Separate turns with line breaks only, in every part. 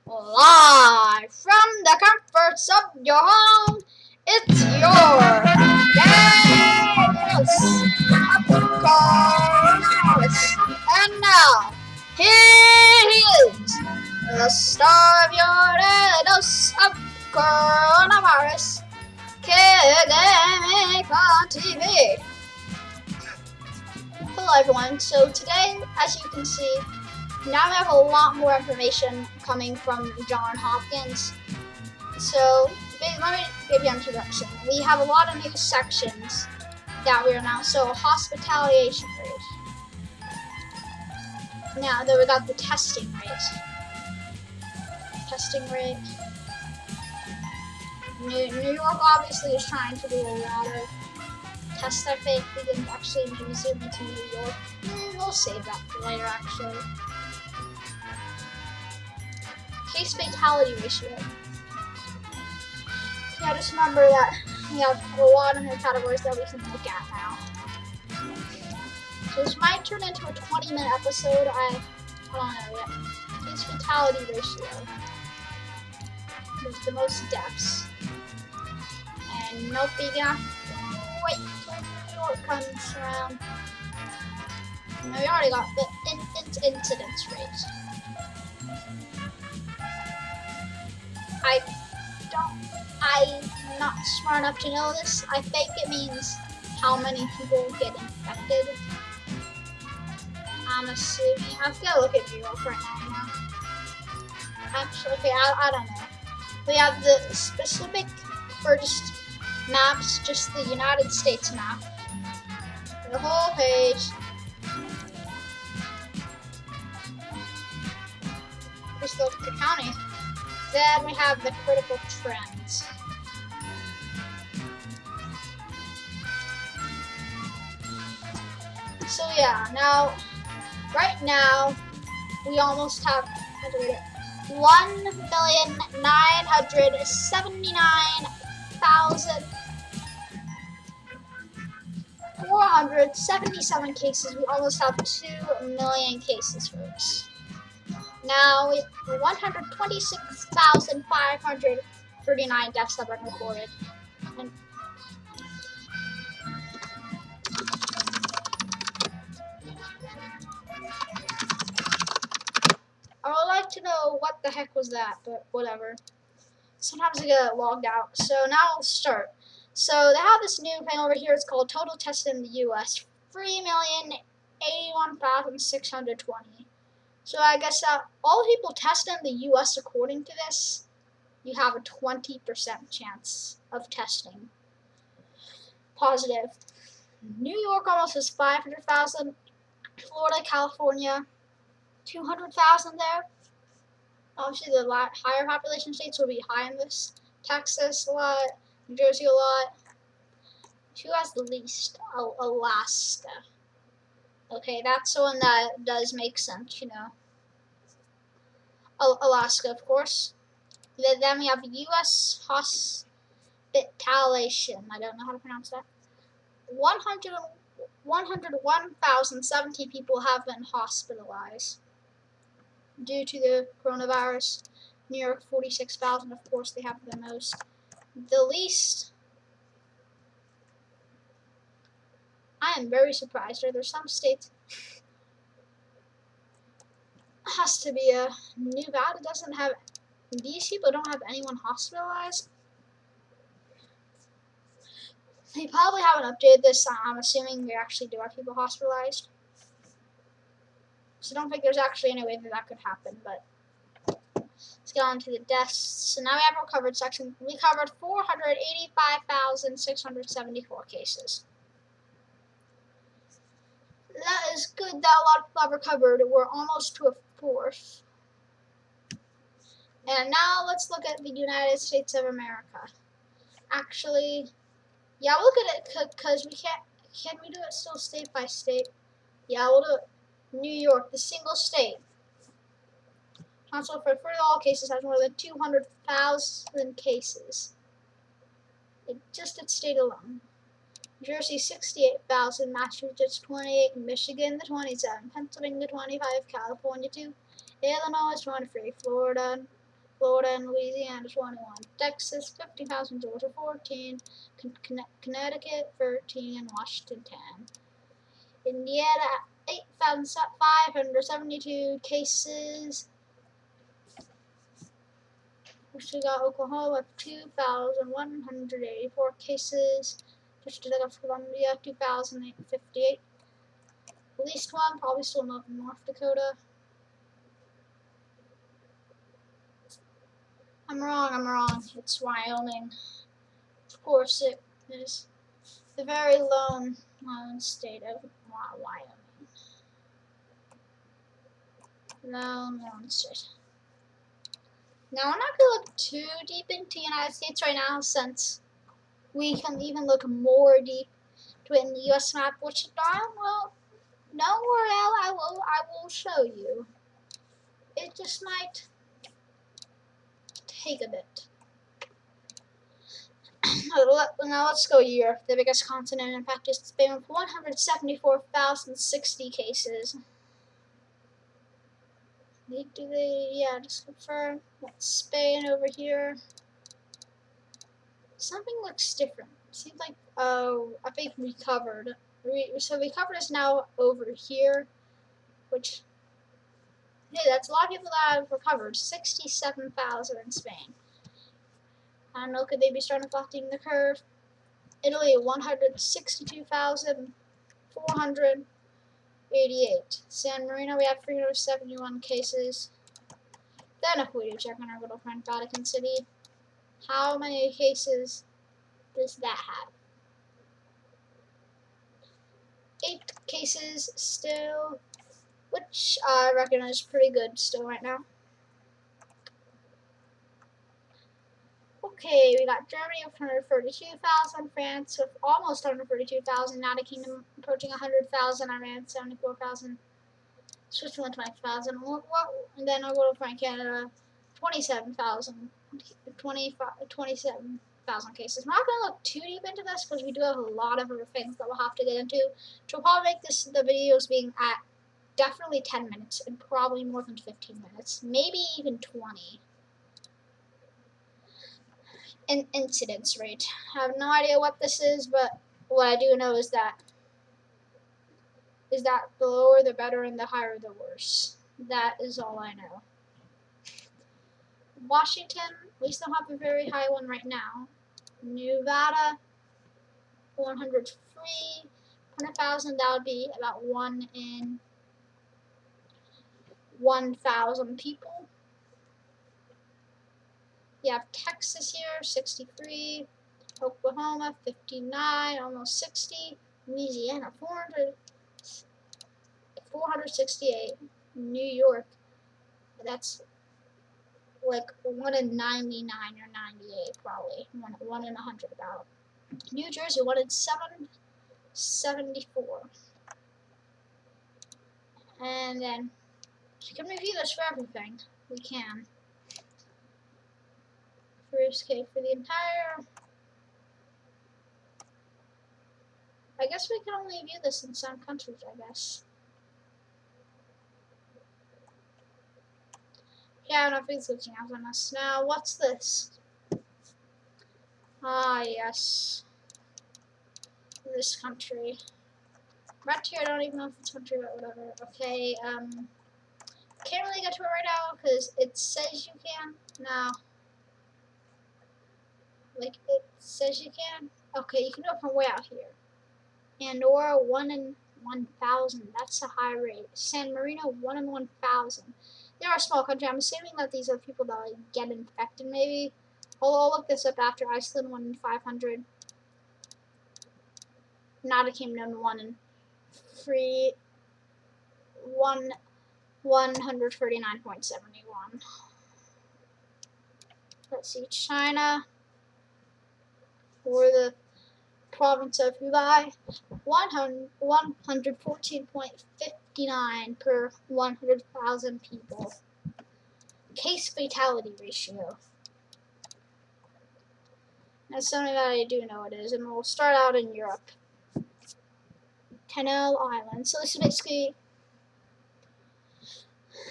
Live from the comforts of your home, it's your Daniels Coronavirus. And now, here he is, the star of your dose of coronavirus, Academic on TV. Hello everyone, so today, as you can see, now we have a lot more information coming from Johns Hopkins. So let me give you an introduction. We have a lot of new sections that we are now. So hospitalization rate. Now that we got the testing rate. New York obviously is trying to do a lot of tests. I think we can actually maybe zoom into New York. We'll save that for later actually. Case fatality ratio. Yeah, just remember that we have a lot of new categories that we can look at now. So this might turn into a 20-minute episode. I don't know yet. Case fatality ratio. There's the most deaths. And nope, you have to wait till New York comes around. No, we already got the incidence rate. I'm not smart enough to know this. I think it means how many people get infected. I'm assuming. I've got to look at New York right now. Actually, okay, I don't know. We have the specific, or just maps, just the United States map. The whole page. Just look at the county. Then we have the critical trends. So yeah, right now, we almost have 1,979,477 cases. We almost have 2 million cases, folks. Now, 126,539 deaths have been recorded. And I would like to know what the heck was that, but whatever. Sometimes I get logged out. So now I'll start. So they have this new thing over here. It's called total tested in the U.S. 3,081,620. So I guess all the people tested in the U.S. according to this, you have a 20% chance of testing positive. New York almost has 500,000. Florida, California, 200,000 there. Obviously, the higher population states will be high in this. Texas a lot, New Jersey a lot. Who has the least? Alaska. Okay, that's the one that does make sense, you know. Alaska, of course. Then we have U.S. hospitalization. I don't know how to pronounce that. 101,017 people have been hospitalized due to the coronavirus. New York, 46,000. Of course, they have the most. The least. I am very surprised. Are there some states? Has to be a Nevada doesn't have. These people don't have anyone hospitalized. They probably haven't updated this. I'm assuming we actually do have people hospitalized. So I don't think there's actually any way that could happen. But let's get on to the deaths. So now we have our covered section. We covered 485,674 cases. That is good that a lot of people have recovered. We're almost to a fourth. And now let's look at the United States of America. Actually, yeah, we'll look at it because we can't we do it still state by state? Yeah, we'll do it. New York, the single state. Council for all cases has more than 200,000 cases. Just its state alone. New Jersey, 68,000. Massachusetts, 28. Michigan, 27. Pennsylvania, 25. California, 2. Illinois, 23. Florida, Florida and Louisiana 21, Texas 50,000, Georgia 14, Connecticut 13, and Washington 10. Indiana 8,572 cases. We got Oklahoma 2,184 cases. District of Columbia 2,858. At least one, probably still not in North Dakota. I'm wrong. It's Wyoming. Of course it is the very lone state of Wyoming. Lone state. Now I'm not going to look too deep into the United States right now, since we can even look more deep to it in the U.S. map, which don't worry, I will show you. It just might take a bit. Now let's go Europe. The biggest continent impacted is Spain with 174,060 cases. Yeah, just confirm. That's Spain over here. Something looks different. It seems like, I think recovered. So recovered is now over here, which, hey, that's a lot of people that have recovered. 67,000 in Spain. I don't know, could they be starting flattening the curve? Italy, 162,488. San Marino, we have 371 cases. Then if we do check on our little friend Vatican City, how many cases does that have? 8 cases still, which I reckon is pretty good still right now. Okay, we got Germany with 132,000, France with almost 132,000, United Kingdom approaching 100,000, Iran 74,000, Switzerland 20,000, and then our little friend Canada 27,000 cases. I'm not going to look too deep into this because we do have a lot of other things that we'll have to get into. So we'll probably make the videos being at definitely 10 minutes and probably more than 15 minutes, maybe even 20. Incidence rate. I have no idea what this is, but what I do know is that the lower the better and the higher the worse. That is all I know. Washington, we still have a very high one right now. Nevada, 103, 100,000, that would be about 1 in 1,000 people. You have Texas here, 63, Oklahoma, 59, almost 60, Louisiana, 468, New York, that's like 1 in 99 or 98 probably, 1 in 100 about. New Jersey, 1 in 774. And then, you can review this for everything. We can. First case for the entire. I guess we can only view this in some countries, I guess. Yeah, nothing's looking out on us. Now, what's this? Ah, yes. This country. Right here, I don't even know if it's country, but whatever. Okay, can't really get to it right now because it says you can. No. Like, it says you can. Okay, you can do it from way out here. Andorra, 1 in 1,000. That's a high rate. San Marino, 1 in 1,000. They're a small country. I'm assuming that these are people that like, get infected, maybe. I'll look this up after. Iceland, 1 in 500. United Kingdom, 1 in 139.71. Let's see, China, or the province of Hubei, 114.59 per 100,000 people. Case fatality ratio. That's something that I do know it is, and we'll start out in Europe. Canal Island. So this is basically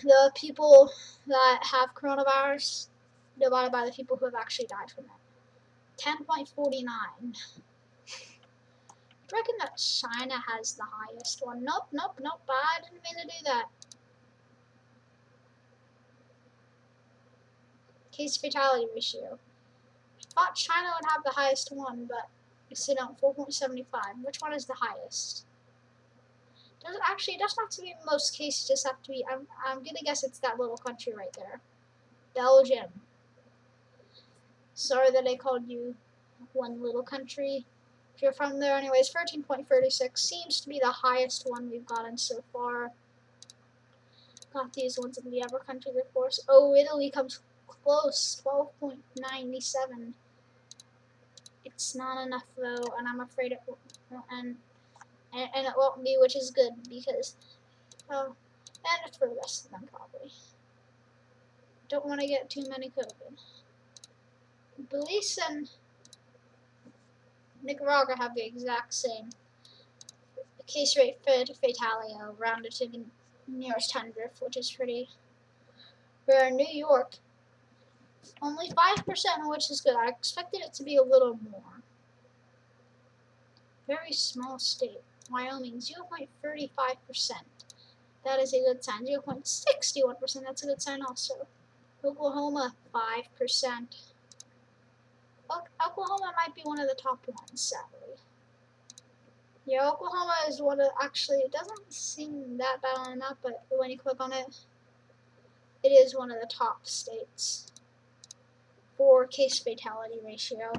the people that have coronavirus. divided by the people who have actually died from it. 10.49. I reckon that China has the highest one. Nope. I didn't mean to do that. Case fatality ratio. I thought China would have the highest one, but it's don't. 4.75. Which one is the highest? It doesn't have to be most cases. Just have to be. I'm gonna guess it's that little country right there, Belgium. Sorry that I called you one little country. If you're from there, anyways, 13.36 seems to be the highest one we've gotten so far. Got these ones in the other countries, of course. Oh, Italy comes close, 12.97. It's not enough though, and I'm afraid it won't, and it won't be, which is good because and it's for the rest of them probably. Don't want to get too many COVID. Belize and Nicaragua have the exact same case rate for fatality, rounded to the nearest hundredth, which is pretty rare. New York, only 5%, which is good. I expected it to be a little more. Very small state. Wyoming, 0.35%. That is a good sign. 0.61%, that's a good sign also. Oklahoma, 5%. Oklahoma might be one of the top ones, sadly. Yeah, Oklahoma is one of, actually, it doesn't seem that bad on the map, but when you click on it, it is one of the top states for case fatality ratio.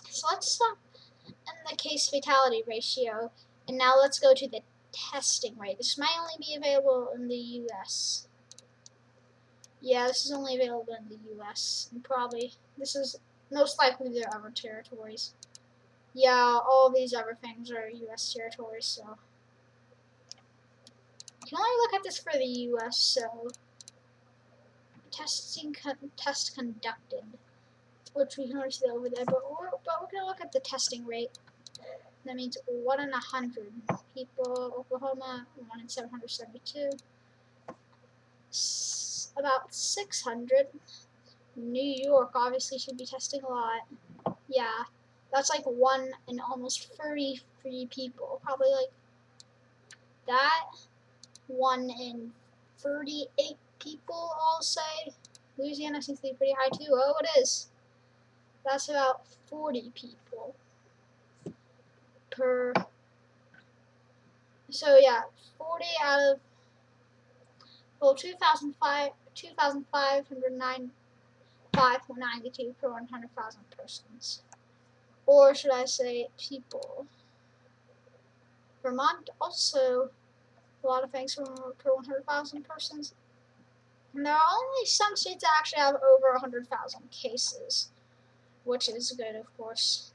So let's stop in the case fatality ratio, and now let's go to the testing rate. This might only be available in the US. Yeah, this is only available in the US, and probably, this is most likely their other territories. Yeah, all these other things are US territories, so. You can only look at this for the US, so. Test conducted, which we can already see over there, but we're going to look at the testing rate. That means 1 in 100 people. Oklahoma, 1 in 772. About 600. New York obviously should be testing a lot. Yeah, that's like 1 in almost 33 people. Probably like that. 1 in 38 people, I'll say. Louisiana seems to be pretty high too. Oh, it is. That's about 40 people per. So yeah, 40 out of 2,592 per 100,000 persons. Or should I say people? Vermont also a lot of things per 100,000 persons. And there are only some states that actually have over 100,000 cases, which is good, of course.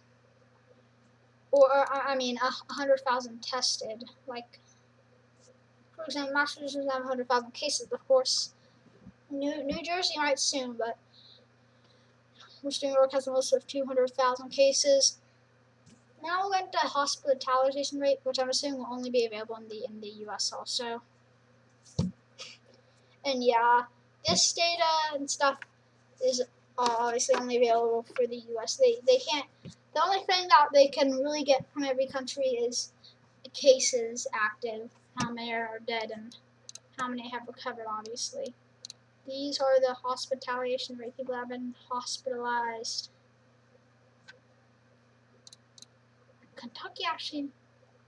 Or I mean, 100,000 tested. Like, for example, Massachusetts have 100,000 cases, of course. New Jersey might soon, but New York has the most of 200,000 cases. Now we'll get to hospitalization rate, which I'm assuming will only be available in the US also. And yeah, this data and stuff is obviously only available for the US. They can't. The only thing that they can really get from every country is cases active, how many are dead, and how many have recovered, obviously. These are the hospitalization rate. People have been hospitalized. Kentucky actually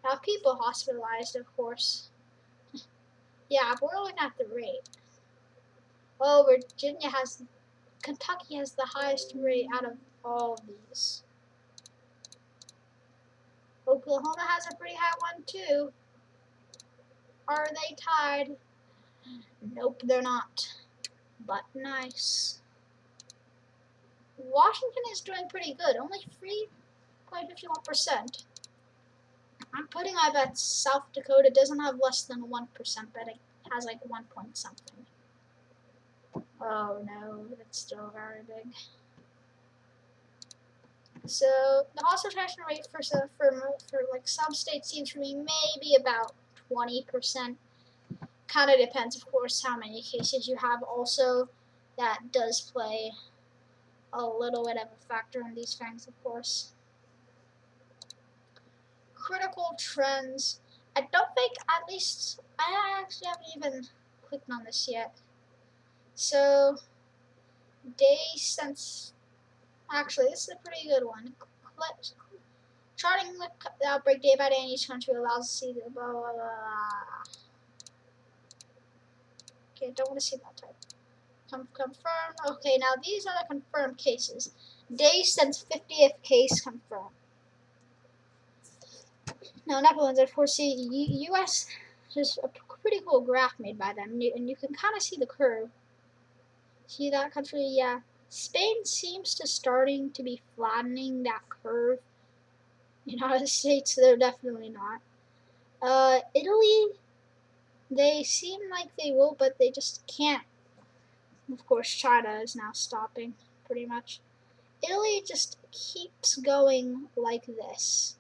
have people hospitalized, of course. Yeah, but we're looking at the rate. Oh, Kentucky has the highest rate out of all of these. Oklahoma has a pretty high one too. Are they tied? Nope, they're not. But nice. Washington is doing pretty good. Only 3.51%. I'm putting my bets South Dakota doesn't have less than 1%, but it has like 1 point something. Oh no, it's still very big. So the hospitalization rate for like some states seems to be maybe about 20%. kind of depends, of course, how many cases you have. Also, that does play a little bit of a factor in these things, of course. Critical trends. I don't think, at least, I actually haven't even clicked on this yet. So, days since, actually, this is a pretty good one. Charting the outbreak day by day in each country allows us to see the blah, blah, blah. Okay, don't want to see that type. Confirmed. Okay, now these are the confirmed cases. Days since 50th case confirmed. Now, Netherlands, of course, see U.S. Just a pretty cool graph made by them, and you can kind of see the curve. See that country? Yeah. Spain seems to starting to be flattening that curve. United States, they're definitely not. Italy, they seem like they will, but they just can't. Of course, China is now stopping, pretty much. Italy just keeps going like this.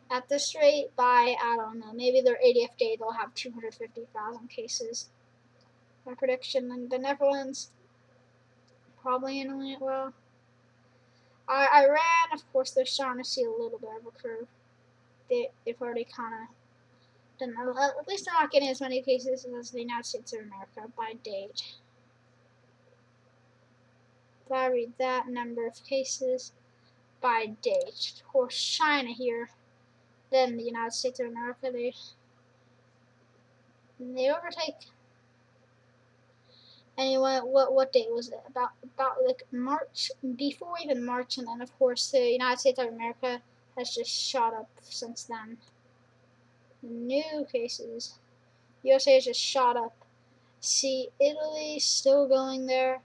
At this rate, by, I don't know, maybe their 80th day, they'll have 250,000 cases. My prediction. And the Netherlands, probably in, well, Iran, of course, they're starting to see a little bit of a curve. They've already kind of done, at least they're not getting as many cases as the United States of America by date. If I read that number of cases by date, of course, China here, then the United States of America, they overtake. Anyway, what date was it? About like March, before even March, and then of course the United States of America has just shot up since then. New cases. USA has just shot up. See, Italy still going there.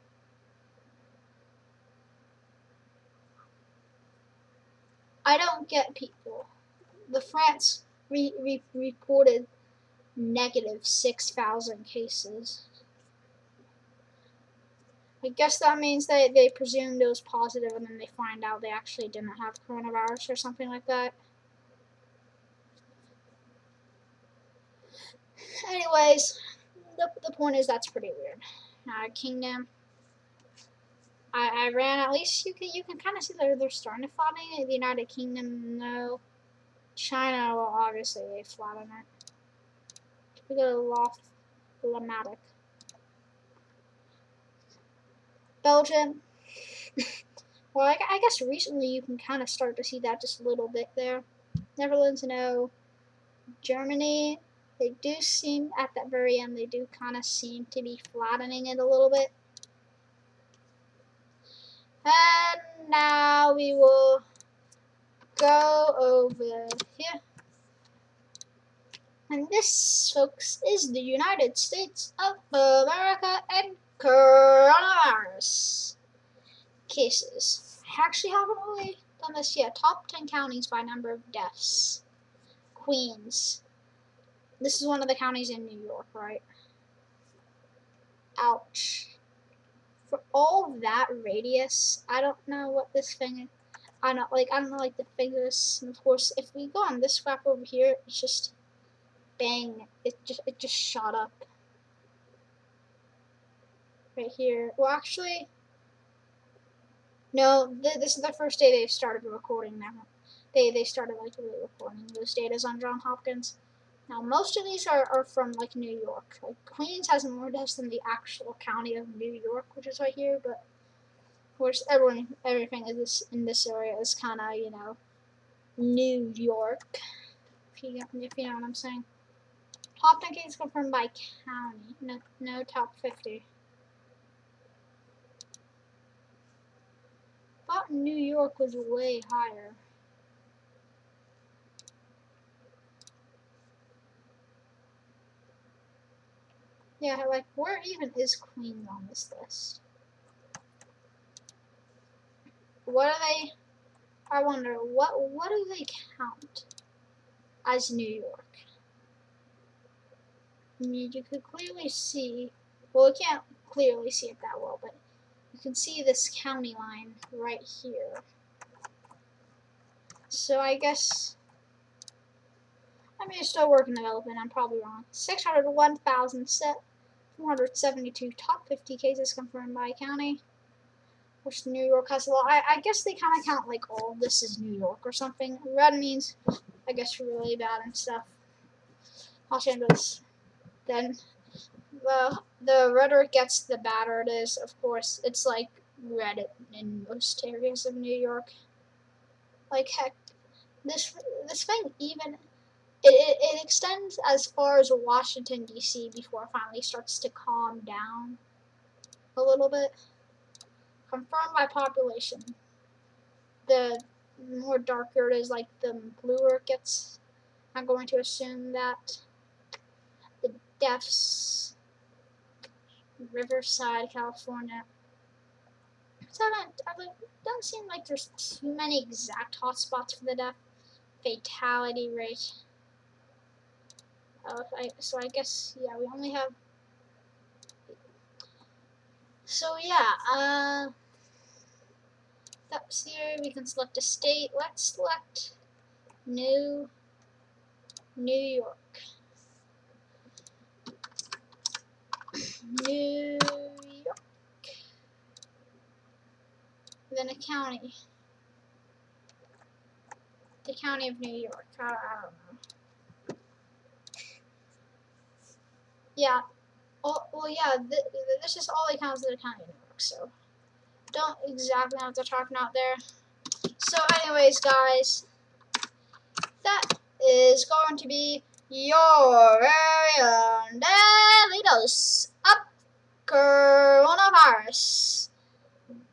I don't get people. The France reported negative 6,000 cases. I guess that means that they presumed it was positive and then they find out they actually didn't have coronavirus or something like that. Anyways, the point is that's pretty weird. Kingdom. Iran, at least you can kind of see that they're starting to flatten it. The United Kingdom, no. China, well, obviously they flatten it. We got a Lamatic. Belgium. Well, I guess recently you can kind of start to see that just a little bit there. Netherlands, no. Germany, they do seem, at that very end, they do kind of seem to be flattening it a little bit. And now we will go over here. And this, folks, is the United States of America and coronavirus cases. I actually haven't really done this yet. Top 10 counties by number of deaths. Queens. This is one of the counties in New York, right? Ouch. For all that radius, I don't know what this thing is. I don't know the figures. And of course, if we go on this graph over here, it's just bang. It just shot up. Right here. Well, actually, no. This is the first day they've started recording now. They started like really recording those data on Johns Hopkins. Now, most of these are from like New York. Like Queens has more deaths than the actual county of New York, which is right here. But of course, everything in this area is kind of, you know, New York. If you know what I'm saying. Top 10 cases confirmed by county. No top 50. Thought New York was way higher. Yeah, like where even is Queens on this list? What are they? I wonder what do they count as New York? I mean, you could clearly see. Well, you can't clearly see it that well, but you can see this county line right here. So I guess I mean, it's still work in development. I'm probably wrong. 601,472 top 50 cases confirmed by county. Which New York has a lot. I guess they kind of count like all of this as New York or something. Red means, I guess, really bad and stuff. Los Angeles. Then the redder it gets, the badder it is. Of course, it's like red in most areas of New York. Like heck, this thing even it extends as far as Washington D.C. before it finally starts to calm down a little bit. Confirmed by population. The more darker it is, like the bluer it gets. I'm going to assume that the deaths, Riverside, California. So it doesn't seem like there's too many exact hotspots for the death fatality rate. So I guess, yeah, we only have. So yeah, that's here. We can select a state. Let's select New York. New York. Then a county. The county of New York. I don't know. Yeah. Oh, well, yeah. This is all the counties of the county of New York. So don't exactly know what they're talking about there. So, anyways, guys, that is going to be your very own daily dose of coronavirus.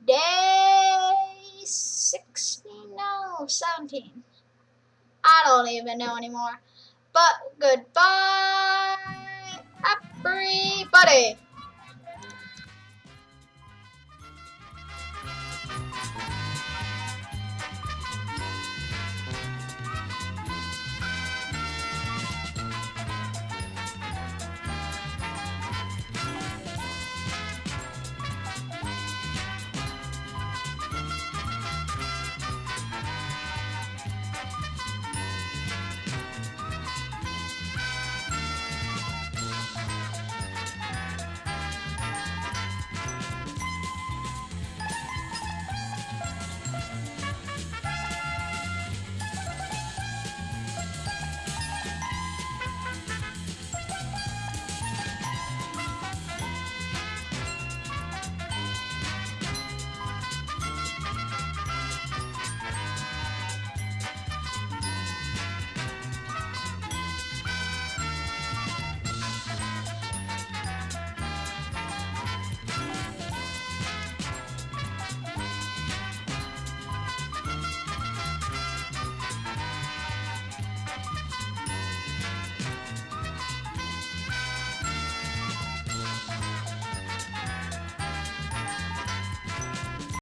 Day 16, no, 17. I don't even know anymore. But goodbye, everybody.